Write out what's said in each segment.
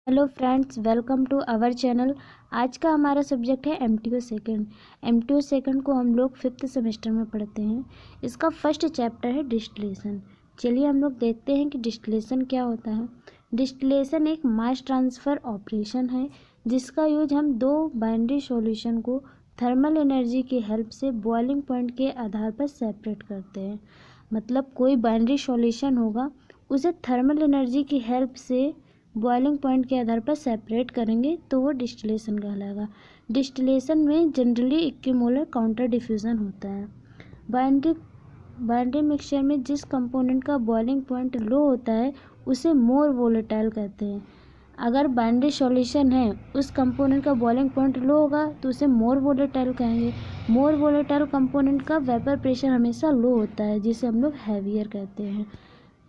Hello friends, welcome to our channel. आज का हमारा सब्जेक्ट है एमटीओ सेकंड। एमटीओ सेकंड को हम लोग 5th सेमेस्टर में पढ़ते हैं। इसका फर्स्ट चैप्टर है डिस्टिलेशन। चलिए हम लोग देखते हैं कि डिस्टिलेशन क्या होता है। डिस्टिलेशन एक मास ट्रांसफ़र ऑपरेशन है जिसका यूज हम दो बाइनरी सॉल्यूशन को थर्मल एनर्जी की हेल्प से बॉइलिंग पॉइंट के आधार पर सेपरेट करते हैं। मतलब कोई बाइनरी सॉल्यूशन होगा, उसे थर्मल एनर्जी की हेल्प से बॉइलिंग पॉइंट के आधार पर सेपरेट करेंगे तो वो डिस्टिलेशन कहलाएगा। डिस्टिलेशन में जनरली इक्विमोलर काउंटर डिफ्यूज़न होता है। बाइनरी मिक्सचर में जिस कंपोनेंट का बॉइलिंग पॉइंट लो होता है उसे मोर वोलेटाइल कहते हैं। अगर बाइनरी सॉल्यूशन है, उस कंपोनेंट का बॉइलिंग पॉइंट लो होगा तो उसे मोर वोलेटाइल कहेंगे। मोर वोलेटाइल कंपोनेंट का वेपर प्रेशर हमेशा लो होता है, जिसे हम लोग हैवियर कहते हैं।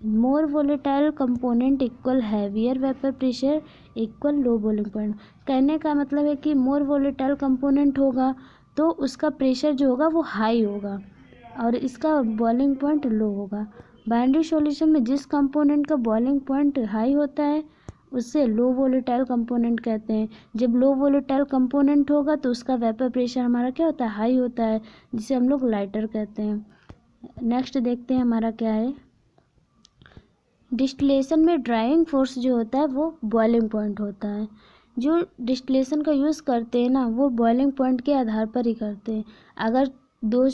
More volatile component equal heavier vapour pressure equal low boiling point. कहने का मतलब है कि मोर वोलेटाइल कंपोनेंट होगा तो उसका प्रेशर जो होगा वो हाई होगा और इसका बॉइलिंग पॉइंट लो होगा। बाइनरी सॉल्यूशन में जिस कंपोनेंट का बॉइलिंग पॉइंट हाई होता है उससे लो वोलेटाइल कंपोनेंट कहते हैं। जब लो वोलेटाइल कंपोनेंट होगा तो उसका वेपर प्रेशर हमारा क्या होता है, हाई होता है, जिसे हम लोग लाइटर कहते हैं। नेक्स्ट देखते हैं हमारा क्या है। डिस्टिलेशन में ड्राइविंग फोर्स जो होता है वो बॉइलिंग पॉइंट होता है। जो डिस्टिलेशन का यूज़ करते हैं ना, वो बॉइलिंग पॉइंट के आधार पर ही करते हैं। अगर दो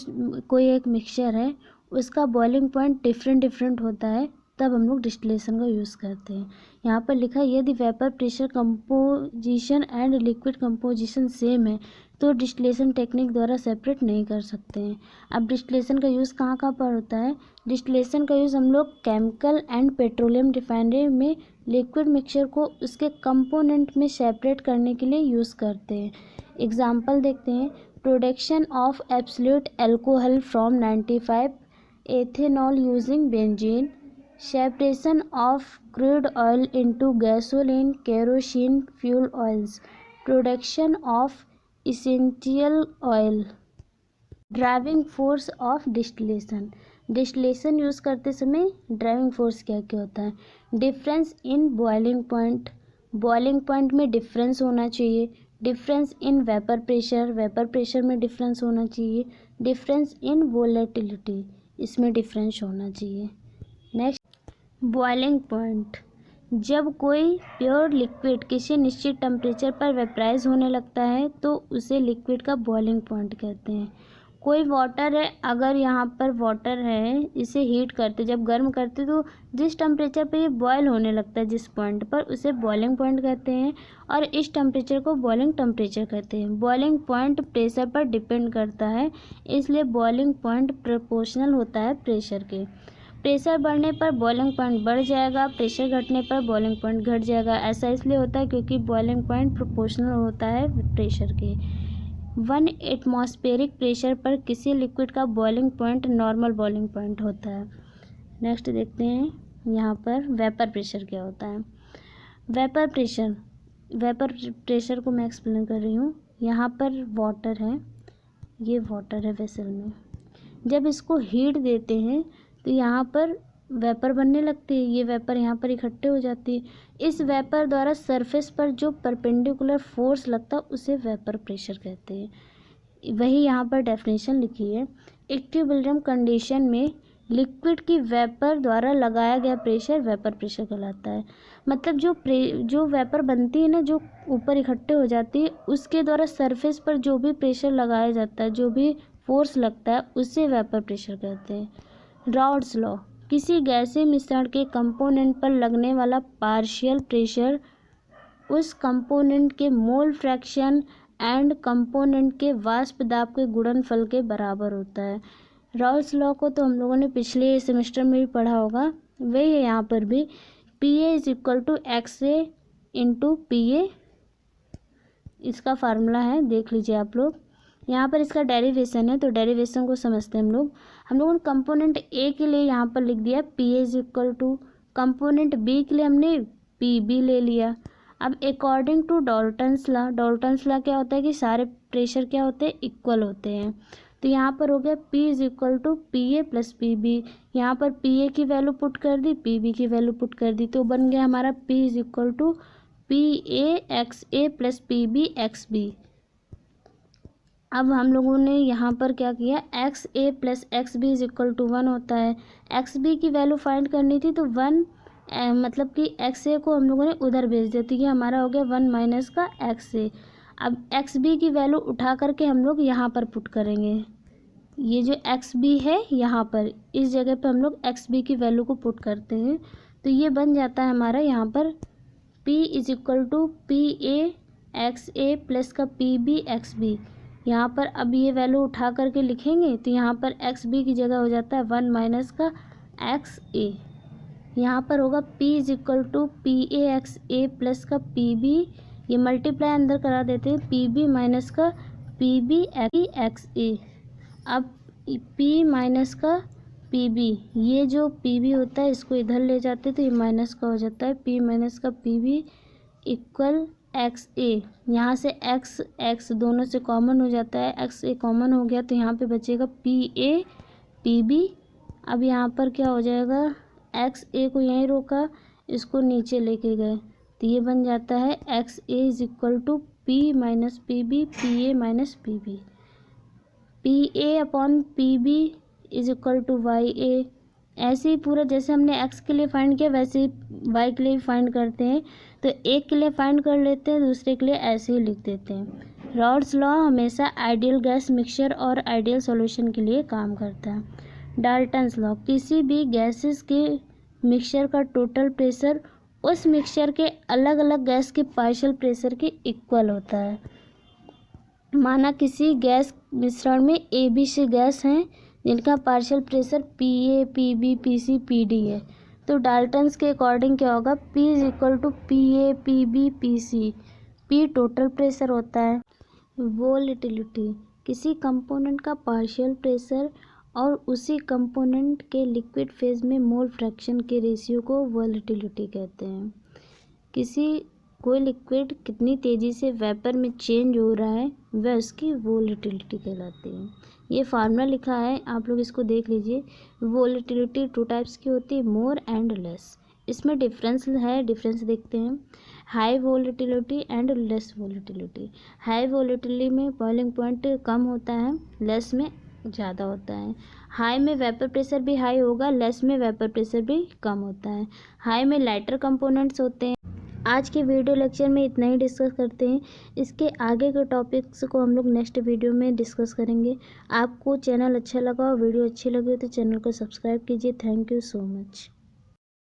कोई एक मिक्सचर है, उसका बॉइलिंग पॉइंट डिफरेंट डिफरेंट होता है, तब हम लोग डिस्टिलेशन का यूज़ करते हैं। यहाँ पर लिखा है यदि vapour pressure composition and liquid composition same है तो डिस्टिलेशन टेक्निक द्वारा सेपरेट नहीं कर सकते हैं। अब डिस्टिलेशन का यूज़ कहाँ कहाँ पर होता है। डिस्टिलेशन का यूज़ हम लोग केमिकल एंड पेट्रोलियम रिफाइनरी में लिक्विड मिक्सचर को उसके कंपोनेंट में सेपरेट करने के लिए यूज़ करते हैं। एग्जांपल देखते हैं। Production of absolute alcohol from 95 ethanol using benzene, separation of crude oil into gasoline kerosene fuel oils, production of essential oil. Driving force of distillation. Distillation use करते समय ड्राइविंग फोर्स क्या क्या होता है। Difference in boiling point, boiling point में difference होना चाहिए। Difference in vapour pressure, vapour pressure में डिफरेंस होना चाहिए। डिफरेंस इन वोलेटिलिटी, इसमें डिफरेंस होना चाहिए। Next, boiling point. जब कोई प्योर लिक्विड किसी निश्चित टेम्परेचर पर वेपराइज होने लगता है तो उसे लिक्विड का बॉइलिंग पॉइंट कहते हैं। कोई वाटर है, अगर यहाँ पर वाटर है, इसे हीट करते, जब गर्म करते तो जिस टेम्परेचर पे ये बॉयल होने लगता है, जिस पॉइंट पर, उसे बॉइलिंग पॉइंट कहते हैं और इस टेम्परेचर को बॉइलिंग टेम्परेचर कहते हैं। बॉइलिंग पॉइंट प्रेशर पर डिपेंड करता है, इसलिए बॉइलिंग पॉइंट प्रोपोर्शनल होता है प्रेशर के। प्रेशर बढ़ने पर बॉइलिंग पॉइंट बढ़ जाएगा, प्रेशर घटने पर बॉइलिंग पॉइंट घट जाएगा। ऐसा इसलिए होता है क्योंकि बॉइलिंग पॉइंट प्रोपोर्शनल होता है प्रेशर के। 1 एटमॉस्फेरिक प्रेशर पर किसी लिक्विड का boiling point normal boiling point होता है। नेक्स्ट देखते हैं यहाँ पर वेपर प्रेशर क्या होता है। वेपर प्रेशर, वेपर प्रेशर को मैं एक्सप्लेन कर रही हूँ। यहाँ पर वाटर है, ये वाटर है वेसल में, जब इसको हीट देते हैं तो यहाँ पर वेपर बनने लगती है। ये वेपर यहाँ पर इकट्ठे हो जाती है। इस वेपर द्वारा सरफेस पर जो परपेंडिकुलर फोर्स लगता है उसे वेपर प्रेशर कहते हैं। वही यहाँ पर डेफिनेशन लिखी है। इक्विलिब्रियम कंडीशन में लिक्विड की वेपर द्वारा लगाया गया प्रेशर वेपर प्रेशर कहलाता है। मतलब जो वेपर बनती है ना, जो ऊपर इकट्ठे हो जाती है, उसके द्वारा सरफेस पर जो भी प्रेशर लगाया जाता है, जो भी फोर्स लगता है, उसे वेपर प्रेशर कहते हैं। Raoult's law. किसी गैसीय मिश्रण के कंपोनेंट पर लगने वाला पार्शियल प्रेशर उस कंपोनेंट के मोल फ्रैक्शन एंड कंपोनेंट के वाष्प दाब के गुणनफल के बराबर होता है। राउल्ट्स लॉ को तो हम लोगों ने पिछले सेमेस्टर में भी पढ़ा होगा, वही है यहाँ पर भी। P A is equal to X A into P A, इसका फार्मूला है, देख लीजिए आप लोग। यहाँ पर इसका डेरिवेशन है, तो डेरिवेशन को समझते हैं हम लोगों ने कंपोनेंट ए के लिए यहाँ पर लिख दिया P A is equal to, component B के लिए हमने पी बी ले लिया। अब according to Dalton's law, Dalton's law क्या होता है कि सारे प्रेशर क्या होते हैं, इक्वल होते हैं। तो यहाँ पर हो गया P is equal to P A plus P B. यहाँ पर पी ए की वैल्यू पुट कर दी, पी बी की वैल्यू पुट कर दी, तो बन गया हमारा P is equal to PA plus PB। अब हम लोगों ने यहाँ पर क्या किया, XA plus XB is equal to 1 होता है। XB की वैल्यू फाइंड करनी थी तो 1 मतलब कि XA को हम लोगों ने उधर भेज दिया, तो ये हमारा हो गया 1 माइनस का XA। अब XB की वैल्यू उठा करके हम लोग यहाँ पर पुट करेंगे। ये जो XB है यहाँ पर इस जगह पे हम लोग XB की वैल्यू को पुट करते हैं, तो ये बन जाता है हमारा यहाँ पर P is equal to PA XA plus का PB XB। यहाँ पर अब ये वैल्यू उठा करके लिखेंगे तो यहाँ पर XB की जगह हो जाता है 1 माइनस का XA। यहाँ पर होगा P is equal to PA XA plus का PB, ये मल्टीप्लाई अंदर करा देते हैं, PB माइनस का PB XA। अब P माइनस का PB, ये जो PB होता है इसको इधर ले जाते हैं तो ये माइनस का हो जाता है, P माइनस का PB इक्वल XA। यहाँ से x दोनों से कॉमन हो जाता है, XA कॉमन हो गया तो यहाँ पे बचेगा PA PB। अब यहाँ पर क्या हो जाएगा, XA को यहीं रोका, इसको नीचे लेके गए तो ये बन जाता है XA is equal to P minus PB PA minus PB। PA upon PB is equal to YA। ऐसे ही पूरा जैसे हमने x के लिए फाइंड किया वैसे ही y के लिए भी फाइंड करते हैं, तो एक के लिए फाइंड कर लेते हैं, दूसरे के लिए ऐसे ही लिख देते हैं। रॉल्स लॉ हमेशा आइडियल गैस मिक्सचर और आइडियल सॉल्यूशन के लिए काम करता है। डाल्टन्स लॉ, किसी भी गैसेस के मिक्सचर का टोटल प्रेशर उस मिक्सचर के अलग अलग गैस के पार्शियल प्रेशर के इक्वल होता है। माना किसी गैस मिश्रण में ABC गैस हैं जिनका partial pressure PA PB PC PD है, तो डाल्टन्स के अकॉर्डिंग क्या होगा, P is equal to PA PB PC। P total pressure होता है। वोलेटिलिटी, किसी कंपोनेंट का पार्शियल प्रेशर और उसी कंपोनेंट के लिक्विड फेज में मोल फ्रैक्शन के रेशियो को वोलेटिलिटी कहते हैं। कोई लिक्विड कितनी तेज़ी से वेपर में चेंज हो रहा है वह उसकी वोलेटिलिटी कहलाती है। ये फार्मूला लिखा है, आप लोग इसको देख लीजिए। वोलेटिलिटी 2 टाइप्स की होती है, मोर एंड लेस। इसमें डिफरेंस है, डिफरेंस देखते हैं। High volatility and less volatility. High volatility में बॉइलिंग पॉइंट कम होता है, लेस में ज़्यादा होता है। हाई में वेपर प्रेशर भी हाई होगा, लेस में वेपर प्रेशर भी कम होता है। हाई में लाइटर कंपोनेंट्स होते हैं। आज के वीडियो लेक्चर में इतना ही डिस्कस करते हैं, इसके आगे के टॉपिक्स को हम लोग नेक्स्ट वीडियो में डिस्कस करेंगे। आपको चैनल अच्छा लगा और वीडियो अच्छी लगी तो चैनल को सब्सक्राइब कीजिए। Thank you so much.